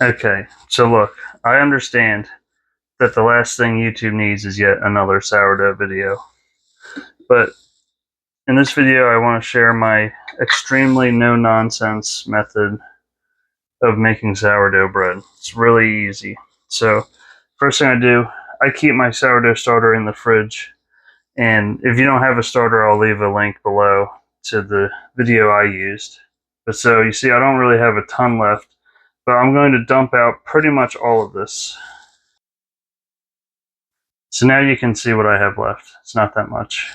Okay, so look, I understand that the last thing YouTube needs is yet another sourdough video. But in this video, I want to share my extremely no-nonsense method of making sourdough bread. It's really easy. So, first thing I do, I keep my sourdough starter in the fridge. And if you don't have a starter, I'll leave a link below to the video I used. But so, you see, I don't really have a ton left. But I'm going to dump out pretty much all of this. So now you can see what I have left. It's not that much.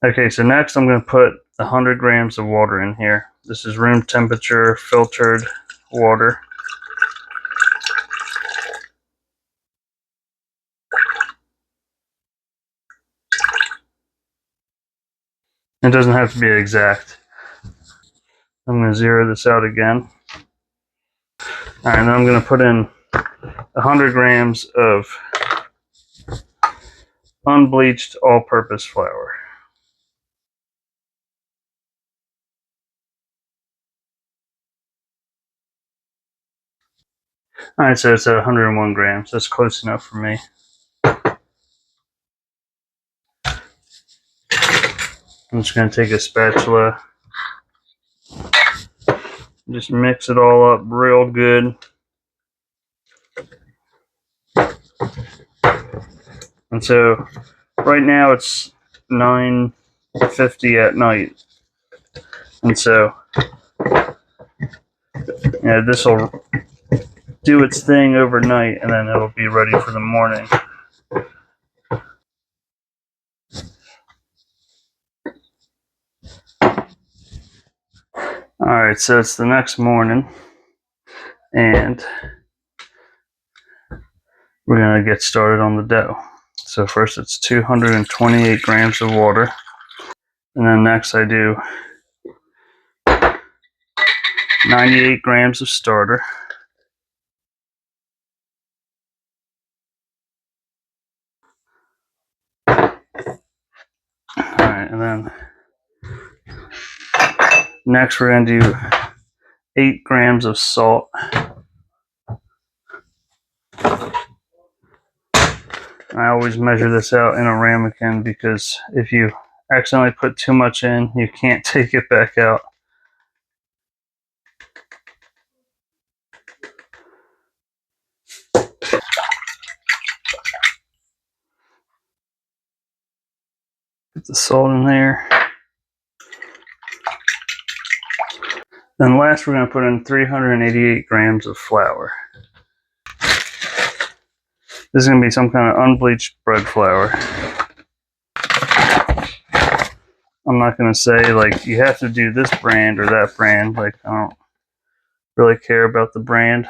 Okay, so next I'm going to put 100 grams of water in here. This is room temperature filtered water. It doesn't have to be exact. I'm going to zero this out again. Alright, and then I'm going to put in 100 grams of unbleached all-purpose flour. Alright, so it's at 101 grams. That's close enough for me. I'm just going to take a spatula, just mix it all up real good. And so right now it's 9:50 at night. And so yeah, this will do its thing overnight and then it'll be ready for the morning. Alright, so it's the next morning and we're going to get started on the dough. So first it's 228 grams of water, and then next I do 98 grams of starter. Alright, and then next we're going to do 8 grams of salt. I always measure this out in a ramekin because if you accidentally put too much in, you can't take it back out. Put the salt in there. Then last we're going to put in 388 grams of flour. This is going to be some kind of unbleached bread flour. I'm not going to say like you have to do this brand or that brand. Like I don't really care about the brand.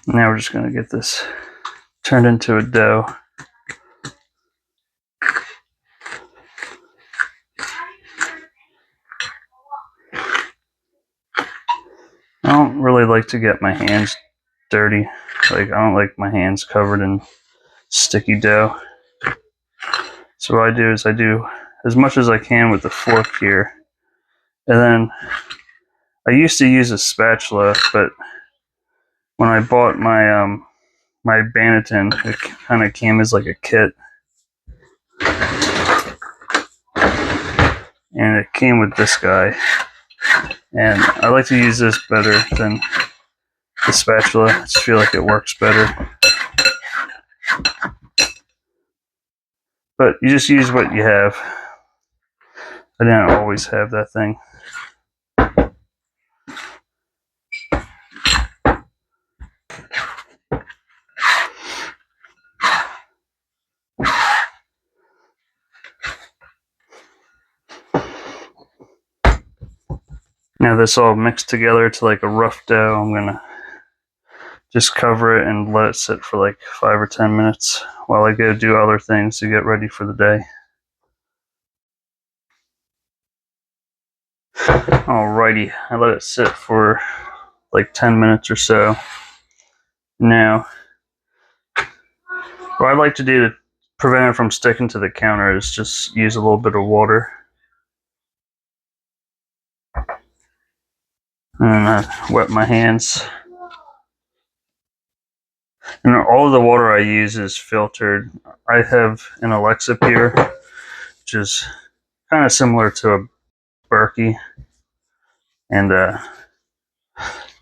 Now we're just going to get this turned into a dough. I don't really like to get my hands dirty. Like I don't like my hands covered in sticky dough. So what I do is I do as much as I can with the fork here. And then I used to use a spatula, but when I bought my my Banneton, it kind of came as like a kit. And it came with this guy. And I like to use this better than the spatula. I just feel like it works better. But you just use what you have. I didn't always have that thing. Now this all mixed together to like a rough dough. I'm gonna just cover it and let it sit for like 5 or 10 minutes while I go do other things to get ready for the day. Alrighty, I let it sit for like 10 minutes or so. Now, what I like to do to prevent it from sticking to the counter is just use a little bit of water. And I wet my hands. And all of the water I use is filtered. I have an Alexa here, which is kind of similar to a Berkey. And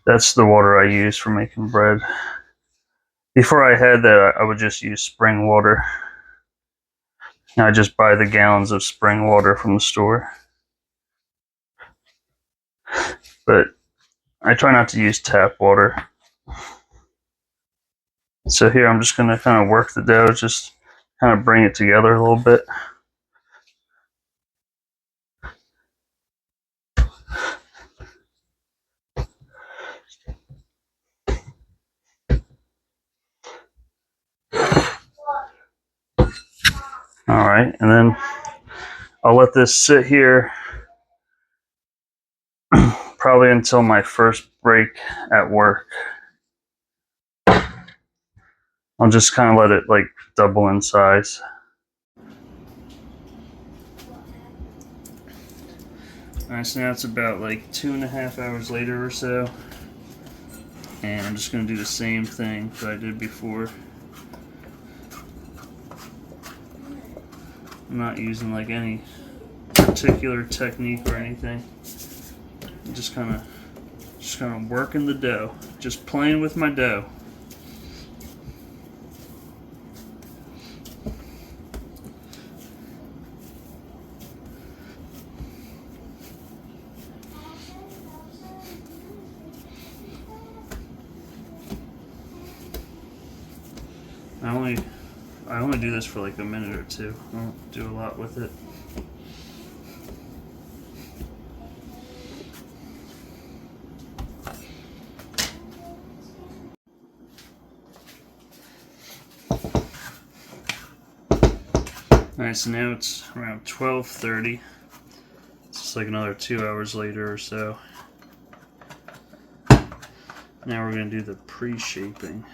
that's the water I use for making bread. Before I had that, I would just use spring water. I just buy the gallons of spring water from the store. But I try not to use tap water. So here I'm just going to kind of work the dough, just kind of bring it together a little bit. Alright, and then I'll let this sit here probably until my first break at work. I'll just kind of let it like double in size. Alright, so now it's about like 2.5 hours later or so. And I'm just going to do the same thing that I did before. I'm not using like any particular technique or anything. I'm just kind of working the dough, just playing with my dough. I only do this for like a minute or two. I don't do a lot with it. Alright, so now it's around 12:30. It's just like another 2 hours later or so. Now we're going to do the pre-shaping.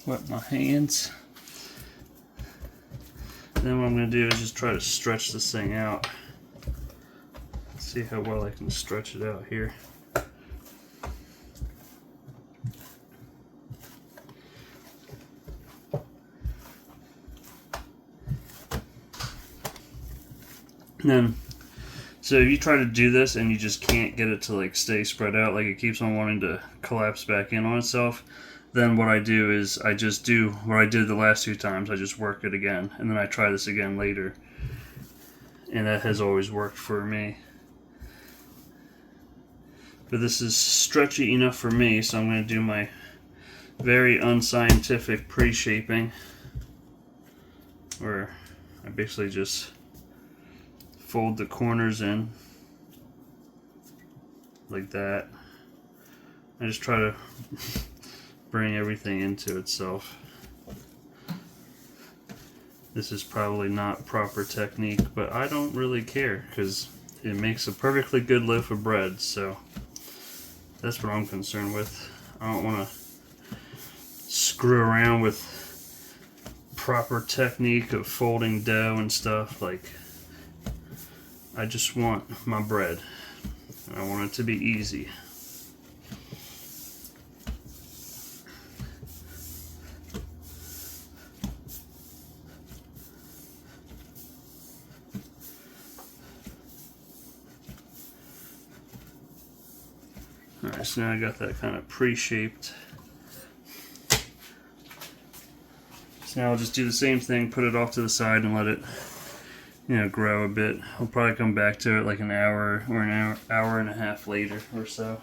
Wet my hands. Then what I'm going to do is just try to stretch this thing out. See how well I can stretch it out here. And then, so if you try to do this and you just can't get it to like stay spread out, like it keeps on wanting to collapse back in on itself, then what I do is I just do what I did the last 2 times. I just work it again, and then I try this again later. And that has always worked for me. But this is stretchy enough for me, so I'm going to do my very unscientific pre-shaping, where I basically just fold the corners in like that. I just try to bring everything into itself. This is probably not proper technique, but I don't really care because it makes a perfectly good loaf of bread, so that's what I'm concerned with. I don't want to screw around with proper technique of folding dough and stuff. Like, I just want my bread. I want it to be easy. Alright, so now I got that kind of pre-shaped. So now I'll just do the same thing, put it off to the side and let it, grow a bit. I'll probably come back to it like an hour or an hour and a half later or so.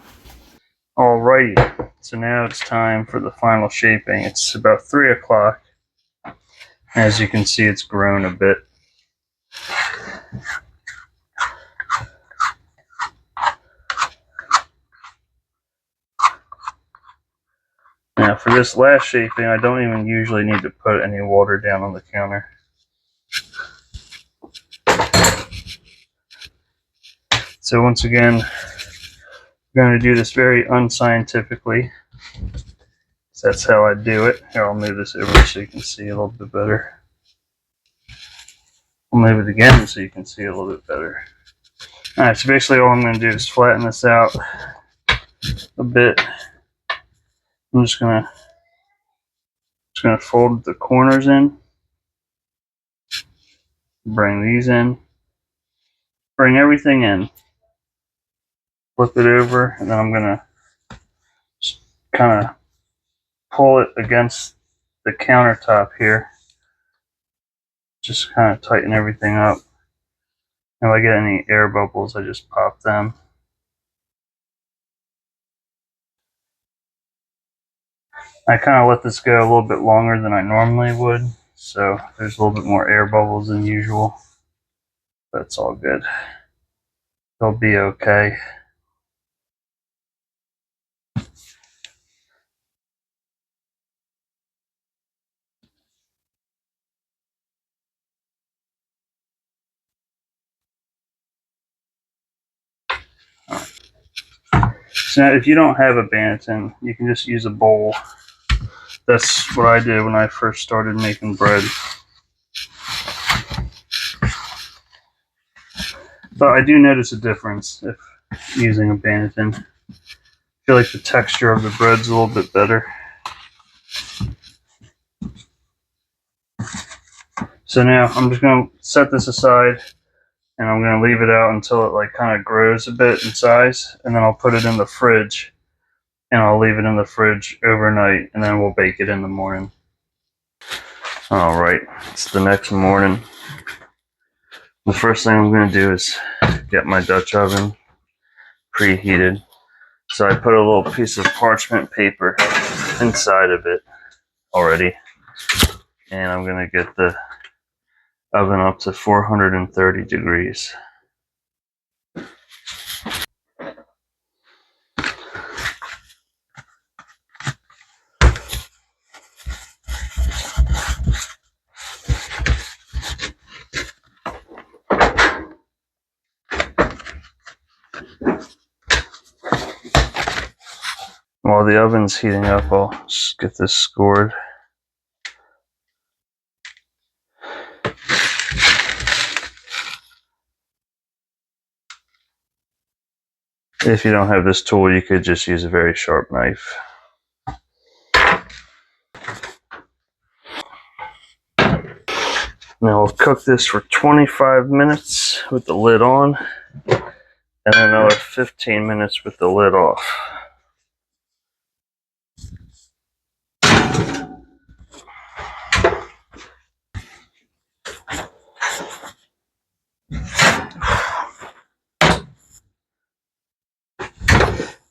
Alrighty, so now it's time for the final shaping. It's about 3 o'clock. As you can see, it's grown a bit. Now for For this last shaping, I don't even usually need to put any water down on the counter. So once again, I'm going to do this very unscientifically. So that's how I do it. Here, I'll move this over so you can see a little bit better. I'll move it again so you can see a little bit better. Alright, so basically all I'm going to do is flatten this out a bit. I'm just going to fold the corners in. Bring these in. Bring everything in. Flip it over, and then I'm going to just kind of pull it against the countertop here. Just kind of tighten everything up. If I get any air bubbles, I just pop them. I kind of let this go a little bit longer than I normally would, so there's a little bit more air bubbles than usual. That's all good. They'll be okay. So now if you don't have a Banneton, you can just use a bowl. That's what I did when I first started making bread. But I do notice a difference if using a Banneton. I feel like the texture of the bread's a little bit better. So now I'm just going to set this aside, and I'm going to leave it out until it like kind of grows a bit in size, and then I'll put it in the fridge, and I'll leave it in the fridge overnight, and then we'll bake it in the morning. Alright, it's the next morning. The first thing I'm going to do is get my Dutch oven preheated. So I put a little piece of parchment paper inside of it already, and I'm going to get the oven up to 430 degrees. While the oven's heating up, I'll just get this scored. If you don't have this tool, you could just use a very sharp knife. Now I'll cook this for 25 minutes with the lid on, and then another 15 minutes with the lid off.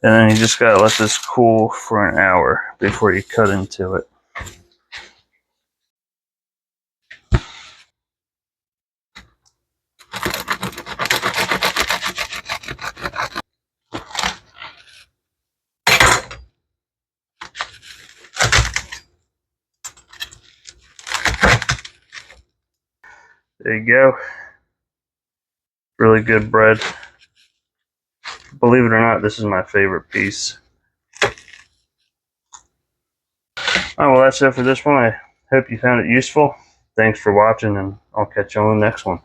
And then you just gotta let this cool for an hour before you cut into it. There you go. Really good bread. Believe it or not, this is my favorite piece. Oh, well, that's it for this one. I hope you found it useful. Thanks for watching, and I'll catch you on the next one.